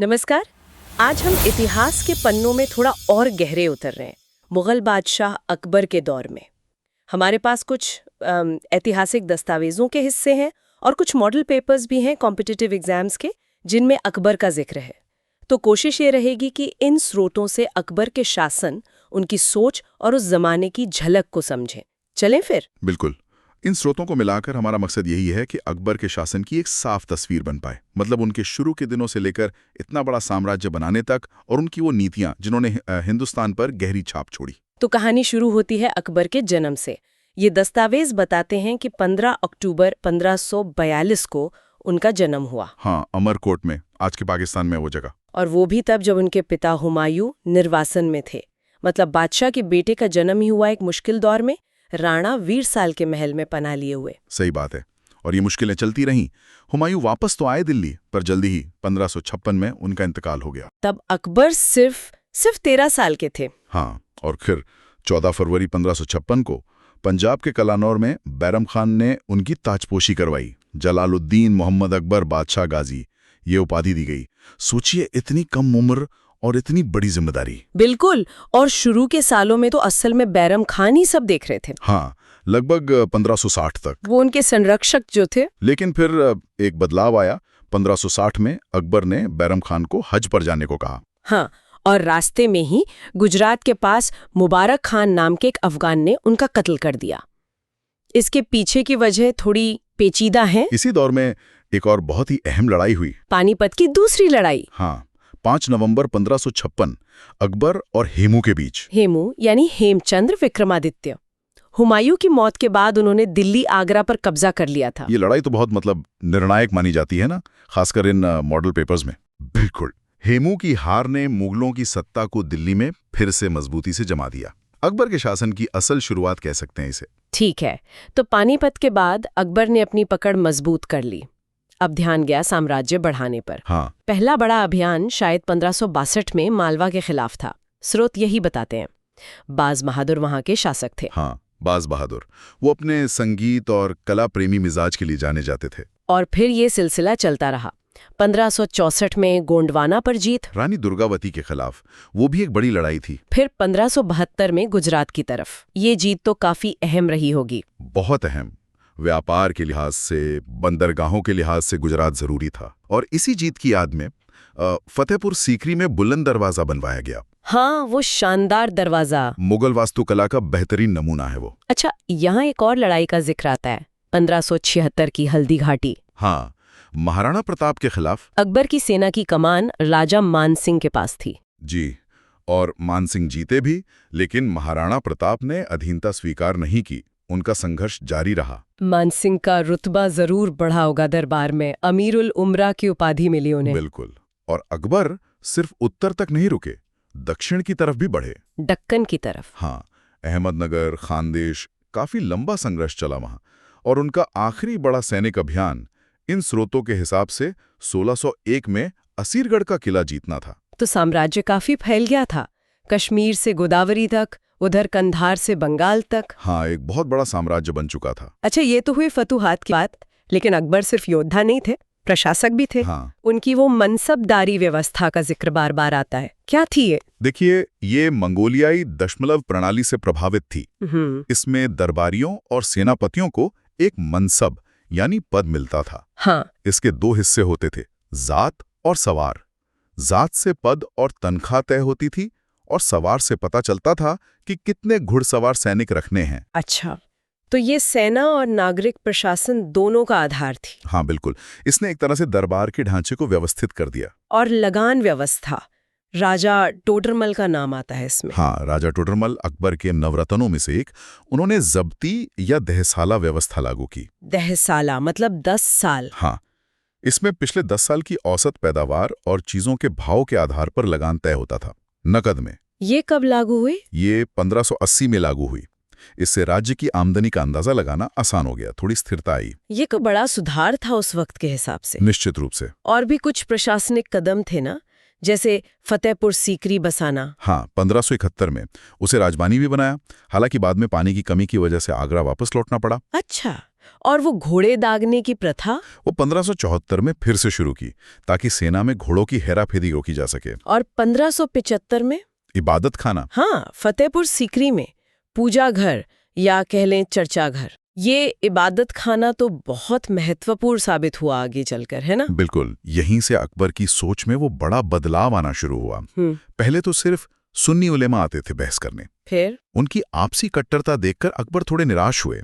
नमस्कार। आज हम इतिहास के पन्नों में थोड़ा और गहरे उतर रहे हैं, मुगल बादशाह अकबर के दौर में। हमारे पास कुछ ऐतिहासिक दस्तावेजों के हिस्से हैं और कुछ मॉडल पेपर्स भी हैं कॉम्पिटिटिव एग्जाम्स के, जिनमें अकबर का जिक्र है। तो कोशिश ये रहेगी कि इन स्रोतों से अकबर के शासन, उनकी सोच और उस जमाने की झलक को समझें। चलें फिर। बिल्कुल। इन स्रोतों को मिलाकर हमारा मकसद यही है कि अकबर के शासन की एक साफ तस्वीर बन पाए, मतलब उनके शुरू के दिनों से लेकर इतना बड़ा साम्राज्य बनाने तक, और उनकी वो नीतियां जिन्होंने हिंदुस्तान पर गहरी छाप छोड़ी। तो कहानी शुरू होती है अकबर के जन्म से। ये दस्तावेज बताते हैं कि 15 अक्टूबर 1542 को उनका जन्म हुआ। हाँ, अमरकोट में, आज के पाकिस्तान में वो जगह। और वो भी तब जब उनके पिता हुमायूं निर्वासन में थे। मतलब बादशाह के बेटे का जन्म ही हुआ एक मुश्किल दौर में, राणा वीरसाल के महल में पनाह लिए हुए। सही बात है। और ये मुश्किलें चलती रहीं। हुमायूं वापस तो आए दिल्ली, पर जल्दी ही 1556 में उनका इंतकाल हो गया। तब अकबर सिर्फ 13 साल के थे। हाँ, और फिर 14 फरवरी 1556 को पंजाब के कलानौर में बैरम खान ने उनकी ताजपोशी करवाई। जलालुद्दीन मोहम्मद अकबर बादशाह गाजी, ये उपाधि दी गई। सोचिए, इतनी कम उम्र और इतनी बड़ी जिम्मेदारी। बिल्कुल। और शुरू के सालों में तो असल में बैरम खान ही सब देख रहे थे। हाँ, लगभग 1560 तक वो उनके संरक्षक जो थे। लेकिन फिर एक बदलाव आया। 1560 में अकबर ने बैरम खान को हज पर जाने को कहा। हाँ, और रास्ते में ही गुजरात के पास मुबारक खान नाम के एक अफगान ने उनका कत्ल कर दिया। इसके पीछे की वजह थोड़ी पेचीदा है। इसी दौर में एक और बहुत ही अहम लड़ाई हुई, पानीपत की दूसरी लड़ाई। हाँ, 5 नवंबर 1556 अकबर और हेमू के बीच। हेमू यानी हेमचंद्र विक्रमादित्य। हुमायूं की मौत के बाद उन्होंने दिल्ली आगरा पर कब्जा कर लिया था। ये लड़ाई तो बहुत निर्णायक मानी जाती है ना, खासकर इन मॉडल पेपर्स में। बिल्कुल। हेमू की हार ने मुगलों की सत्ता को दिल्ली में फिर से मजबूती से जमा दिया। अकबर के शासन की असल शुरुआत कह सकते हैं इसे। ठीक है, तो पानीपत के बाद अकबर ने अपनी पकड़ मजबूत कर ली। अब ध्यान गया साम्राज्य बढ़ाने पर। हाँ। पहला बड़ा अभियान शायद 1562 में मालवा के खिलाफ था। स्रोत यही बताते हैं। बाज बहादुर वहां के शासक थे। हाँ, बाज बहादुर। वो अपने संगीत और कला प्रेमी मिजाज के लिए जाने जाते थे। और फिर ये सिलसिला चलता रहा। 1564 में गोंडवाना पर जीत, रानी दुर्गावती के खिलाफ, वो भी एक बड़ी लड़ाई थी। फिर 1572 में गुजरात की तरफ। ये जीत तो काफी अहम रही होगी। बहुत अहम। व्यापार के लिहाज से, बंदरगाहों के लिहाज से गुजरात जरूरी था। और इसी जीत की याद में फतेहपुर सीकरी में बुलंद दरवाजा बनवाया गया। हाँ, वो शानदार दरवाजा। मुगल वास्तुकला का बेहतरीन नमूना है वो। अच्छा, यहाँ एक और लड़ाई का जिक्र आता है, 1576 की हल्दी घाटी। हाँ, महाराणा प्रताप के खिलाफ। अकबर की सेना की कमान राजा मानसिंह के पास थी। जी, और मानसिंह जीते भी, लेकिन महाराणा प्रताप ने अधीनता स्वीकार नहीं की। उनका संघर्ष जारी रहा। मानसिंह का रुतबा जरूर बढ़ा होगा दरबार में, अमीरुल उमरा की उपाधि मिली उन्हें। बिल्कुल। और अकबर सिर्फ उत्तर तक नहीं रुके, दक्षिण की तरफ भी बढ़े। दक्कन की तरफ। हाँ, अहमदनगर, खानदेश, काफी लंबा संघर्ष चला वहां। और उनका आखिरी बड़ा सैनिक अभियान इन स्रोतों के हिसाब से 1601 में असीरगढ़ का किला जीतना था। तो साम्राज्य काफी फैल गया था, कश्मीर से गोदावरी तक, उधर कंधार से बंगाल तक। हाँ, एक बहुत बड़ा साम्राज्य बन चुका था। अच्छा, ये तो हुई फतूहात की बात, लेकिन अकबर सिर्फ योद्धा नहीं थे, प्रशासक भी थे। हाँ। उनकी वो मनसबदारी व्यवस्था का जिक्र बार बार आता है। क्या थी ये? देखिए, ये मंगोलियाई दशमलव प्रणाली से प्रभावित थी। इसमें दरबारियों और सेनापतियों को एक मनसब यानी पद मिलता था। हाँ। इसके 2 हिस्से होते थे, जात और सवार। जात से पद और तनख्वाह तय होती थी, और सवार से पता चलता था कि कितने घुड़सवार सैनिक रखने हैं। अच्छा, तो ये सेना और नागरिक प्रशासन दोनों का आधार थी। हाँ, बिल्कुल। इसने एक तरह से दरबार के ढांचे को व्यवस्थित कर दिया। और लगान व्यवस्था, राजा टोडरमल का नाम आता है इसमें। हाँ, राजा टोडरमल अकबर के नवरत्नों में से एक। उन्होंने जब्ती या दहसाला व्यवस्था लागू की। दहसाला मतलब 10 साल। हाँ, इसमें पिछले 10 साल की औसत पैदावार और चीजों के भाव के आधार पर लगान तय होता था, नकद में। ये कब लागू हुई? ये 1580 में लागू हुई। इससे राज्य की आमदनी का अंदाजा लगाना आसान हो गया, थोड़ी स्थिरता आई। ये तो बड़ा सुधार था उस वक्त के हिसाब से। निश्चित रूप से। और भी कुछ प्रशासनिक कदम थे ना, जैसे फतेहपुर सीकरी बसाना। हाँ, 1571 में उसे राजधानी भी बनाया। हालांकि बाद में पानी की कमी की वजह से आगरा वापस लौटना पड़ा। अच्छा, और वो घोड़े दागने की प्रथा? वो 1574 में फिर से शुरू की ताकि सेना में घोड़ों की हेराफेरी रोकी जा सके। और 1575 में? इबादत खाना। हाँ, फतेहपुर सीकरी में पूजा घर या कह लें चर्चा घर। ये इबादत खाना तो बहुत महत्वपूर्ण साबित हुआ आगे चलकर, है ना? बिल्कुल, यहीं से अकबर की सोच में वो बड़ा बदलाव आना शुरू हुआ। पहले तो सिर्फ सुन्नी उलेमा आते थे बहस करने, फिर उनकी आपसी कट्टरता देखकर अकबर थोड़े निराश हुए।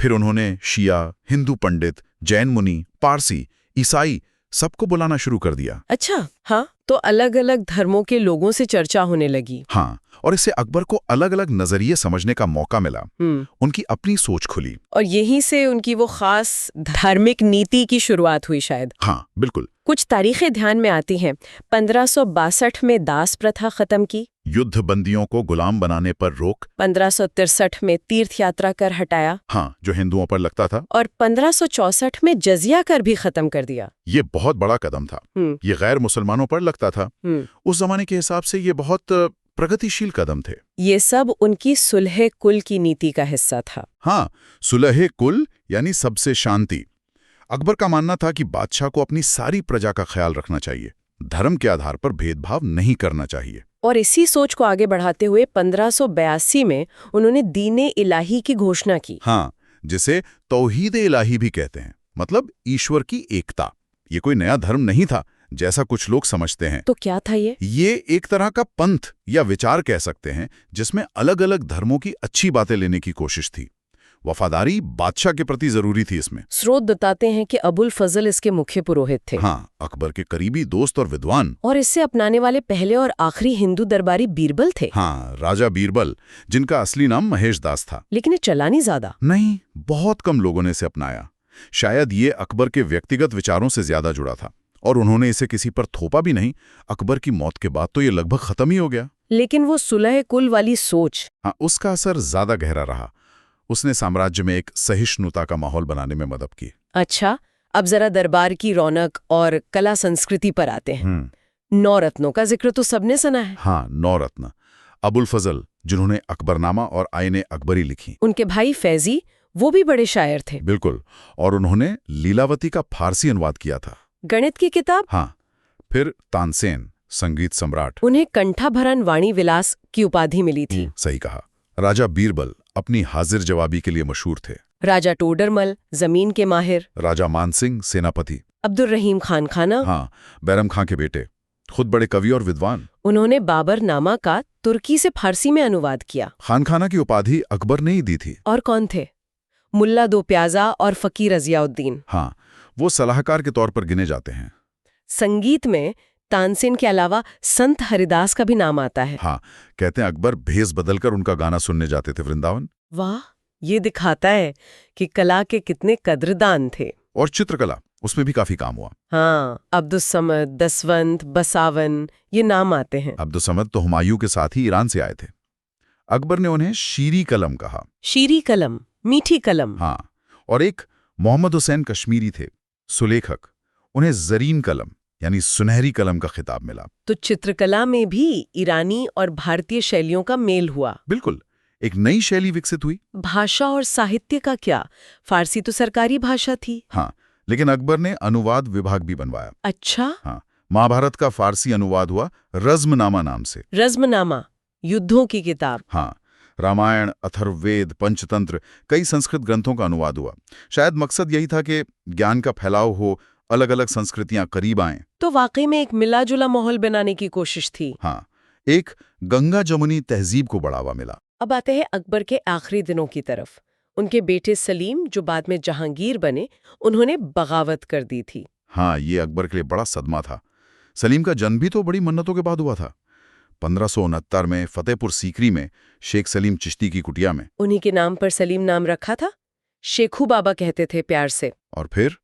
फिर उन्होंने शिया, हिंदू पंडित, जैन मुनि, पारसी, ईसाई सबको बुलाना शुरू कर दिया। अच्छा, हाँ, तो अलग अलग धर्मों के लोगों से चर्चा होने लगी। हाँ, और इससे अकबर को अलग अलग नजरिए समझने का मौका मिला। उनकी अपनी सोच खुली। और यहीं से उनकी वो खास धार्मिक नीति की शुरुआत हुई शायद। हाँ, बिल्कुल। कुछ तारीखें ध्यान में आती हैं। 1562 में दास प्रथा खत्म की, युद्ध बंदियों को गुलाम बनाने पर रोक। 1563 में तीर्थ यात्रा कर हटाया, हाँ, जो हिंदुओं पर लगता था। और 1564 में जजिया कर भी खत्म कर दिया। ये बहुत बड़ा कदम था। ये गैर मुसलमानों पर लगता था। उस जमाने के हिसाब से ये बहुत प्रगतिशील कदम थे। ये सब उनकी सुलह कुल की नीति का हिस्सा था। हाँ, सुलह कुल यानी सबसे शांति। अकबर का मानना था कि बादशाह को अपनी सारी प्रजा का ख्याल रखना चाहिए, धर्म के आधार पर भेदभाव नहीं करना चाहिए। और इसी सोच को आगे बढ़ाते हुए 1582 में उन्होंने दीन इलाही की घोषणा की। हाँ, जिसे तौहीद इलाही भी कहते हैं, मतलब ईश्वर की एकता। ये कोई नया धर्म नहीं था जैसा कुछ लोग समझते हैं। तो क्या था ये? ये एक तरह का पंथ या विचार कह सकते हैं, जिसमें अलग अलग धर्मों की अच्छी बातें लेने की कोशिश थी। वफादारी बादशाह के प्रति जरूरी थी इसमें। स्रोत बताते हैं कि अबुल फजल इसके मुख्य पुरोहित थे। हाँ, अकबर के करीबी दोस्त और विद्वान। और इससे अपनाने वाले पहले और आखिरी हिंदू दरबारी बीरबल थे। हाँ, राजा बीरबल, जिनका असली नाम महेश दास था। लेकिन ये चला नहीं ज्यादा। नहीं, बहुत कम लोगों ने इसे अपनाया। शायद ये अकबर के व्यक्तिगत विचारों से ज्यादा जुड़ा था, और उन्होंने इसे किसी पर थोपा भी नहीं। अकबर की मौत के बाद तो ये लगभग खत्म ही हो गया। लेकिन वो सुलह कुल वाली सोच, हाँ, उसका असर ज्यादा गहरा रहा। उसने साम्राज्य में एक सहिष्णुता का माहौल बनाने में मदद की। अच्छा, अब जरा दरबार की रौनक और कला संस्कृति पर आते हैं। 9 रत्नों का जिक्र तो सबने सुना है। हाँ, 9 रत्न। अबुल फजल, जिन्होंने अकबरनामा और आईने अकबरी लिखी। उनके भाई फैजी, वो भी बड़े शायर थे। बिल्कुल, और उन्होंने लीलावती का फारसी अनुवाद किया था। गणित की किताब। हाँ, फिर तानसेन, संगीत सम्राट। उन्हें कंठाभरण वाणी विलास की उपाधि मिली थी। सही कहा। राजा बीरबल अपनी हाजिर जवाबी के लिए मशहूर थे। राजा टोडरमल, जमीन के माहिर। राजा मानसिंह, सेनापति। अब्दुल रहीम खान खाना। हाँ, बैरम खां के बेटे, खुद बड़े कवि और विद्वान। उन्होंने बाबरनामा का तुर्की से फारसी में अनुवाद किया। खान खाना की उपाधि अकबर ने ही दी थी। और कौन थे? मुल्ला दो प्याजा और फकीर रजियाउद्दीन। हाँ, वो सलाहकार के तौर पर गिने जाते हैं। संगीत में तानसेन के अलावा संत हरिदास का भी नाम आता है। हाँ, कहते हैं अकबर भेष बदलकर उनका गाना सुनने जाते थे वृंदावन। वाह, ये दिखाता है कि कला के कितने कद्रदान थे। और चित्रकला, उसमें भी काफी काम हुआ। हाँ, अब्दुस्समद, दसवंत, बसावन, ये नाम आते हैं। अब्दुस्समद तो हुमायूं के साथ ही ईरान से आए थे। अकबर ने उन्हें शीरी कलम कहा। शीरी कलम, मीठी कलम। हाँ, और एक मोहम्मद हुसैन कश्मीरी थे, सुलेखक, उन्हें जरीन कलम यानी सुनहरी कलम का खिताब मिला। तो चित्रकला में भी ईरानी और भारतीय शैलियों का मेल हुआ। बिल्कुल, एक नई शैली विकसित हुई। भाषा और साहित्य का क्या? फारसी तो सरकारी भाषा थी। हाँ, लेकिन अकबर ने अनुवाद विभाग भी बनवाया। अच्छा। हाँ, महाभारत का फारसी अनुवाद हुआ रज़्मनामा नाम से। रज़्मनामा, युद्धों की किताब। हाँ, रामायण, अथर्ववेद, पंचतंत्र, कई संस्कृत ग्रंथों का अनुवाद हुआ। शायद मकसद यही था कि ज्ञान का फैलाव हो, अलग अलग संस्कृतियां करीब आएं। तो वाकई में एक मिला जुला माहौल बनाने की कोशिश थी। हाँ, एक गंगा जमुनी तहजीब को बढ़ावा मिला। अब आते हैं अकबर के आखिरी दिनों की तरफ। उनके बेटे सलीम, जो बाद में जहांगीर बने, उन्होंने बगावत कर दी थी। हाँ, ये अकबर के लिए बड़ा सदमा था। सलीम का जन्म भी तो बड़ी मन्नतों के बाद हुआ था। 1569 में फतेहपुर सीकरी में शेख सलीम चिश्ती की कुटिया में। उन्हीं के नाम पर सलीम नाम रखा था। शेखू बाबा कहते थे प्यार से। और फिर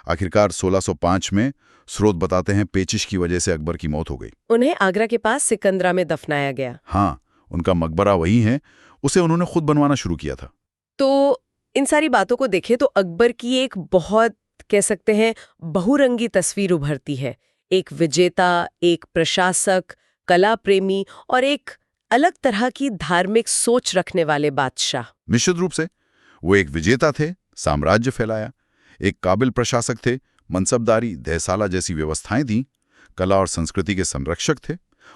आखिरकार 1605 में स्रोत बताते हैं पेचिश की वजह से अकबर की मौत हो गई। उन्हें आगरा के पास सिकंदरा में दफनाया गया। हाँ, उनका मकबरा वही है, उसे उन्होंने खुद बनवाना शुरू किया था। तो इन सारी बातों को देखें तो अकबर की एक बहुत, कह सकते हैं, बहुरंगी तस्वीर उभरती है। एक विजेता, एक प्रशासक, कला प्रेमी और एक अलग तरह की धार्मिक सोच रखने वाले बादशाह। निश्चित रूप से वो एक विजेता थे, साम्राज्य फैलाया। एक काबिल प्रशासक थे, मनसबदारी, दहसाला जैसी व्यवस्थाएं थीं, कला और संस्कृति के संरक्षक थे,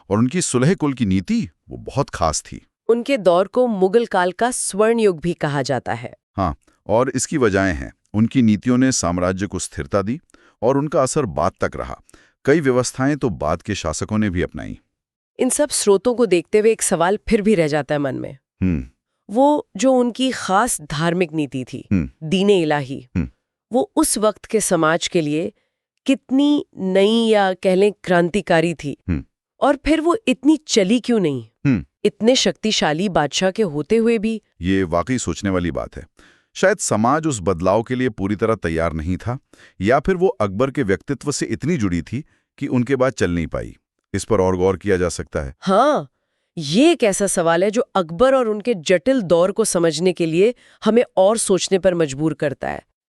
और उनकी सुलह कुल की नीति वो बहुत खास थी। उनके दौर को मुगल काल का स्वर्ण युग भी कहा जाता है। हाँ, और इसकी वजहें हैं। उनकी नीतियों ने साम्राज्य को स्थिरता दी और उनका असर बाद तक रहा। कई व्यवस्थाएं तो बाद के शासकों ने भी अपनाई। इन सब स्रोतों को देखते हुए एक सवाल फिर भी रह जाता है मन में। वो जो उनकी खास धार्मिक नीति थी, दीने इलाही, वो उस वक्त के समाज के लिए कितनी नई या कह लें क्रांतिकारी थी, और फिर वो इतनी चली क्यों नहीं, इतने शक्तिशाली बादशाह के होते हुए भी। ये वाकई सोचने वाली बात है। शायद समाज उस बदलाव के लिए पूरी तरह तैयार नहीं था, या फिर वो अकबर के व्यक्तित्व से इतनी जुड़ी थी कि उनके बाद चल नहीं पाई। इस पर और गौर किया जा सकता है। हाँ, ये एक ऐसा सवाल है जो अकबर और उनके जटिल दौर को समझने के लिए हमें और सोचने पर मजबूर करता है।